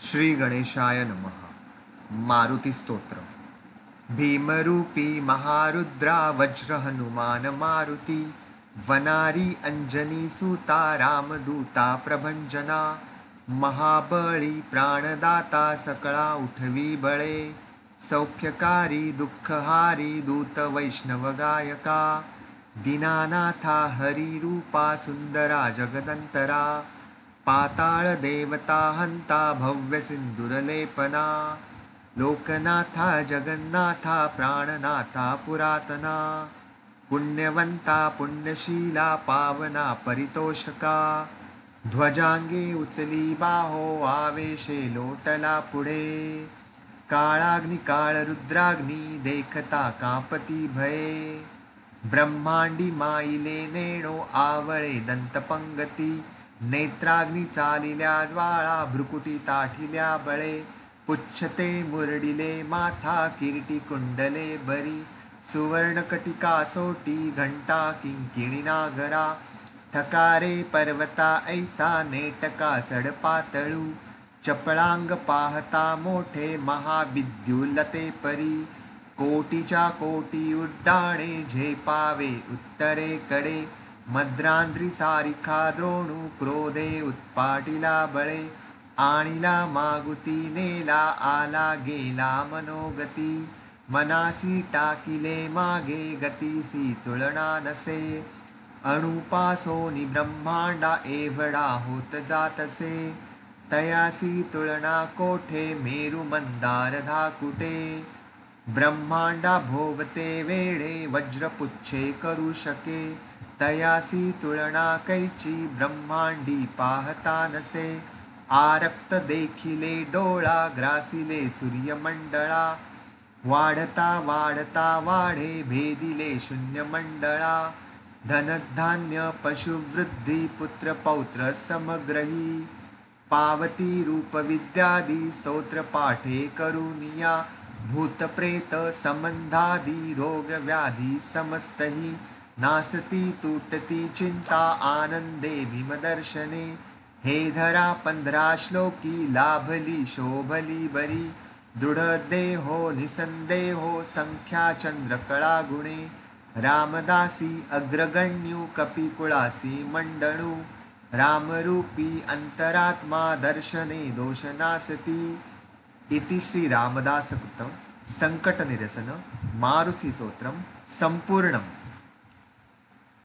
श्री गणेशाय नमः. मारुती स्तोत्र. भीमरूपी महारुद्रा वज्र हनुमान मारुती, वनारी अंजनी सूता रामदूता प्रभंजना, महाबळी प्राणदाता सकळा उठवी बळे, सौख्यकारी दुःखहारी दूत वैष्णव गायका, दीनानाथा हरी रूपा सुंदरा जगदंतरा, पाताळ देवता हंता भव्य सिंदूरलेपना, लोकनाथा जगन्नाथा प्राणनाथा पुरातना, पुण्यवंता पुण्यशीला पावना परितोषका, ध्वजांगे उचली बाहो आवेशे लोटला पुढे, काळाग्नि काळ रुद्राग्नी देखता कापती भये, ब्रह्मांडी माईले नेणो आवळे दंतपंगती, नेत्राग्नी चालिल्या ज्वाळा भ्रुकुटी ताठिल्या बळे, पुच्छते मुरडिले माथा किरीटी कुंडले बरी, सुवर्णकटिका सोटी घंटा किंकिणी नागरा, ठकारे पर्वता ऐसा नेटका सडपातळू, चपळांग पाहता मोठे महाविद्युलते परी, कोटीच्या कोटी उड्डाणे झेपावे उत्तरेकडे, मद्रांद्री सारिखा द्रोणू क्रोधे उत्पाटिला बळे, आणिला मागुती नेला आला गेला मनोगती, मनासी टाकिले मागे गतीसी तुलना नसे, अणुपासोनी ब्रह्मांडा एवढा होत जातसे, तयासी तुलना कोठे मेरु मंदार धाकुटे, ब्रह्मांडा भोवते वेडे वज्रपुच्छे करू शके, तयासी तुलना कैची ब्रह्मांडी पाहता नसे, आरक्त देखिले डोळा ग्रासिले सूर्यमंडळा, वाढता वाढता वाढे भेदिले शून्यमंडळा, धनधान्य पशुवृद्धी पुत्र पौत्र समग्रही, पावती रूप विद्यादी स्तोत्र पाठे करुनिया, भूतप्रेत संबंधादी रोग व्याधी समस्तही, नासती तुटती चिंता आनंदे भीमदर्शने, हे धरा 15 श्लोकी लाभली शोभली बरी, दृढ देहो निसंदेहो संख्या चंद्रकळा गुणे, रामदासी अग्रगण्यू कपिकुळासी मंडळू, रामरूपी अंतरात्मा दर्शने दोषनासती. इति श्री रामदासकृतं संकटनिरसन मारुतिस्तोत्रं संपूर्णम्.